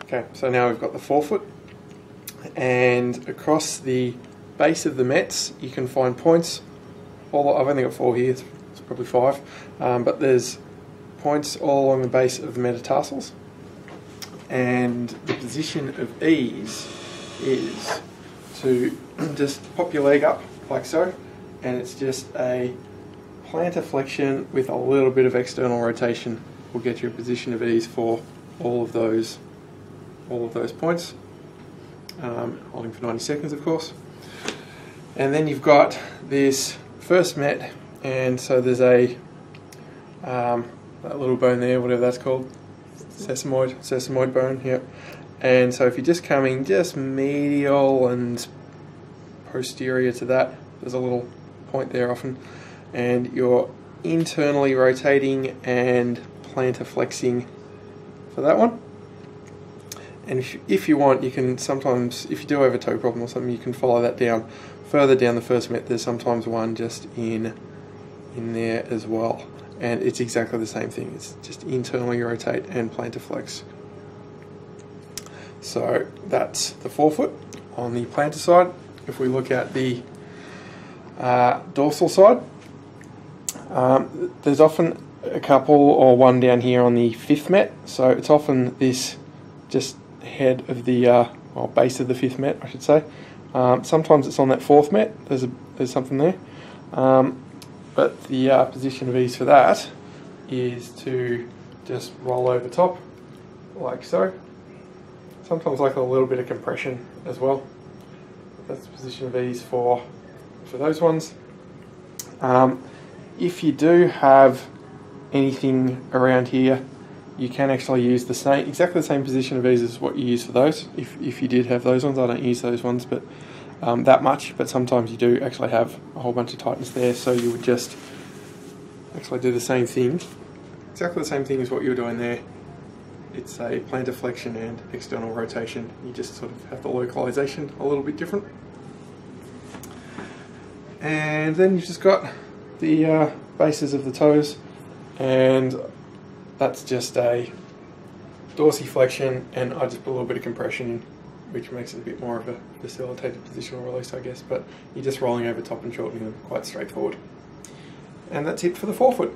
Okay, so now we've got the forefoot, and across the base of the mets you can find points. I've only got 4 here, it's probably 5, but there's points all along the base of the metatarsals, and the position of ease is to just pop your leg up like so, and it's just a plantar flexion with a little bit of external rotation will get you a position of ease for all of those points, holding for 90 seconds of course. And then you've got this first met, and so there's that little bone there, whatever that's called, sesamoid bone, yep. And so if you're just coming just medial and posterior to that, there's a little point there often, and you're internally rotating and plantar flexing for that one. And if you want, you can sometimes, if you do have a toe problem or something, you can follow that down. Further down the first met, there's sometimes one just in there as well. And it's exactly the same thing. It's just internally rotate and plantar flex. So that's the forefoot on the plantar side. If we look at the dorsal side, there's often a couple or one down here on the 5th met. So it's often this just head of the or base of the 5th met, I should say. Sometimes it's on that 4th met. There's something there, but the position of ease for that is to just roll over top like so. Sometimes like a little bit of compression as well. That's the position of ease for those ones. If you do have anything around here, you can actually use exactly the same position of ease as what you use for those. If you did have those ones, I don't use those ones, but that much. But sometimes you do actually have a whole bunch of tightness there, so you would just actually do the same thing, exactly the same thing as what you're doing there. It's a plantar flexion and external rotation. You just sort of have the localization a little bit different. And then you've just got the bases of the toes, and that's just a dorsiflexion, and I just put a little bit of compression in, which makes it a bit more of a facilitated positional release, I guess, but you're just rolling over top and shortening them, quite straightforward. And that's it for the forefoot.